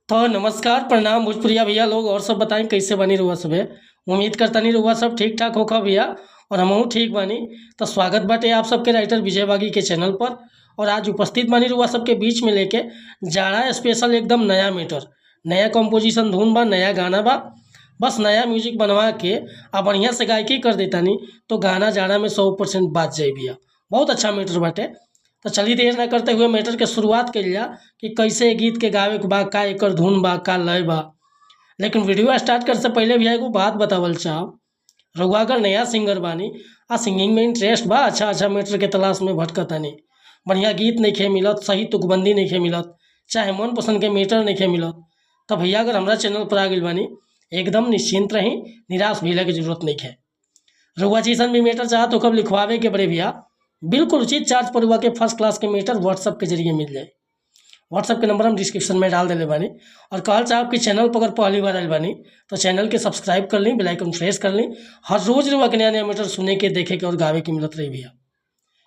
तो नमस्कार प्रणाम भोजपुरिया भैया लोग और सब बताएं कैसे बनी रहुआ सब है। उम्मीद करता नहीं रहुआ सब ठीक ठाक होखा भैया और हमहू ठीक बानी। तो स्वागत बाटे आप सबके राइटर विजय बागी के चैनल पर। और आज उपस्थित बानी रहुआ सबके बीच में लेके जाड़ा स्पेशल एकदम नया मीटर, नया कंपोजिशन धुन बा, नया गाना बा। बस नया म्यूजिक बनवा के आ बढ़िया से गायकी कर देतानी तो गाना जाड़ा में 100% बाज जाए भैया। बहुत अच्छा मीटर बाटे। तो चलिए देर न करते हुए मैटर के शुरुआत कर लिया कि कैसे गीत के गावे के बा, का एकर धुन बा, का लय बा। लेकिन वीडियो स्टार्ट कर से पहले भी एगो बात बतावल चाहब। रउआ अगर नया सिंगर बानी आ सिंगिंग में इंटरेस्ट बा, अच्छा अच्छा मैटर के तलाश में भटकतानी, बढ़िया गीत नहीं मिलत, सही तुकबंदी नहीं मिलत, चाहे मन पसंद के मैटर नहीं मिलत, तो भैया अगर हमारा चैनल पर आ गई बानी एकदम निश्चिंत रही, निराश भइला की जरूरत नहीं है। रउआ जैसन भी मैटर चाह तो कब लिखवावे के बड़े भैया बिल्कुल उचित चार्ज पर हुआ के फर्स्ट क्लास के मीटर व्हाट्सअप के जरिए मिल जाए। व्हाट्सअप के नंबर हम डिस्क्रिप्शन में डाल देले बानी। और कहल साहब कि चैनल पर अगर पहली बार आयल बानी तो चैनल के सब्सक्राइब कर ली, बेल आइकन प्रेस कर ली। हर रोज रुआ के नया नया मीटर सुने के, देखे के और गावे के मिलत रही भैया।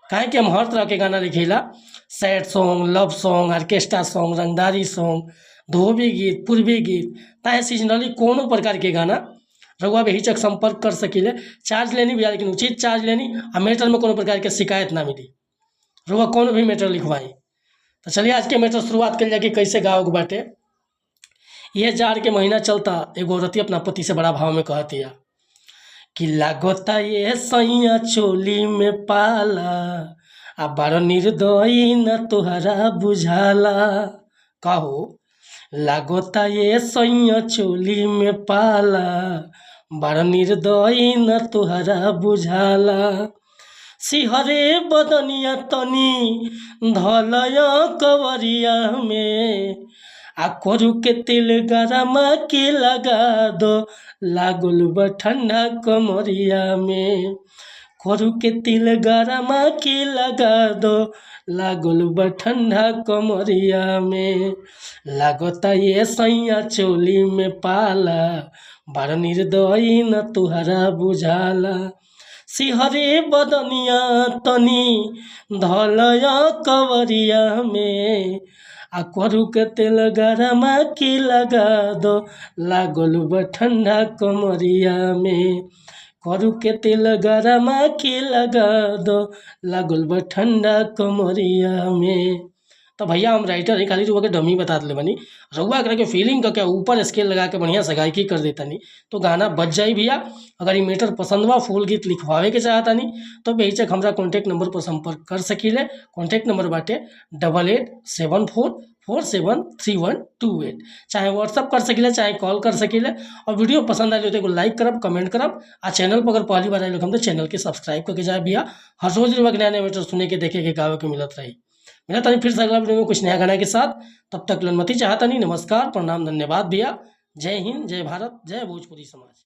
काहे कि हम हर तरह के गाना लिखेला, sad song, love song, orchestra song, रंगदारी सॉन्ग, धोबी गीत, पूर्वी गीत, चाहे सीजनली कोनो प्रकार के गाना रउआ बेहिचक संपर्क कर सकिले। चार्ज लेनी भैया, लेकिन उचित चार्ज लेनी। आ मैटर में कोनो प्रकार के शिकायत ना मिली, रउआ कोनो भी मैटर लिखवाई। तो चलिए आज के मैटर शुरुआत कर कि कैसे गाओ के बाटे। ये जाड़ के महीना चलता, एगो औरती अपना पति से बड़ा भाव में कहतिया कि लागोता ये सैया चोली में पाला, आ बड़ निर्दयी न तोहरा बुझाला। कहो लागोता ये सैया चोली में पाला, बड़ निर्दयी न तोहरा बुझाला। सिहरे बदनिया तनी धलया कवरिया में, आ कोरु के तिल गरमा के लगा दो, लागल बा ठंडा कमरिया में। कोरु के तिल गरमा के लगा दो, लागल बा ठंडा कमरिया में। लागता ये सैया चोली में पाला, बड़ निर्दयी न तुहरा बुझाला। सिहरे बदनिया तनी धलया कवरिया में, आ कोरु के तेल गरमा के लगा दो, लागल बा ठंडा कमरिया में। कोरु के तेल गरमा के लगा दो, लागल बा ठंडा कमरिया में। तो भैया हम राइटर है, खाली रुआ के डमी बता दिले बनी। रउआ करके फीलिंग का क्या ऊपर स्केल लगा के बढ़िया से गायकी कर देता नहीं तो गाना बच जाए भैया। अगर ये मैटर पसंद बा, फुल गीत लिखवावे के चाहता नहीं तो बेहिचक हमारा कॉन्टैक्ट नंबर पर संपर्क कर सकीले। कॉन्टैक्ट नंबर बाटे 8874473128। चाहे व्हाट्सअप कर सकीले, चाहे कॉल कर सकीले। और वीडियो पसंद आए तो लाइक करब, कमेंट करब। आ चैनल पर अगर पहली बार आए हम तो चैनल के सब्सक्राइब करके जाए भैया। हर रोज नया नया मैटर सुने के, देखे के, गावे के मिलत रही। मिला तानी फिर से अगला वीडियो में कुछ नया गाना के साथ। तब तक लनमती चाहता नहीं। नमस्कार प्रणाम धन्यवाद भैया। जय हिंद, जय भारत, जय भोजपुरी समाज।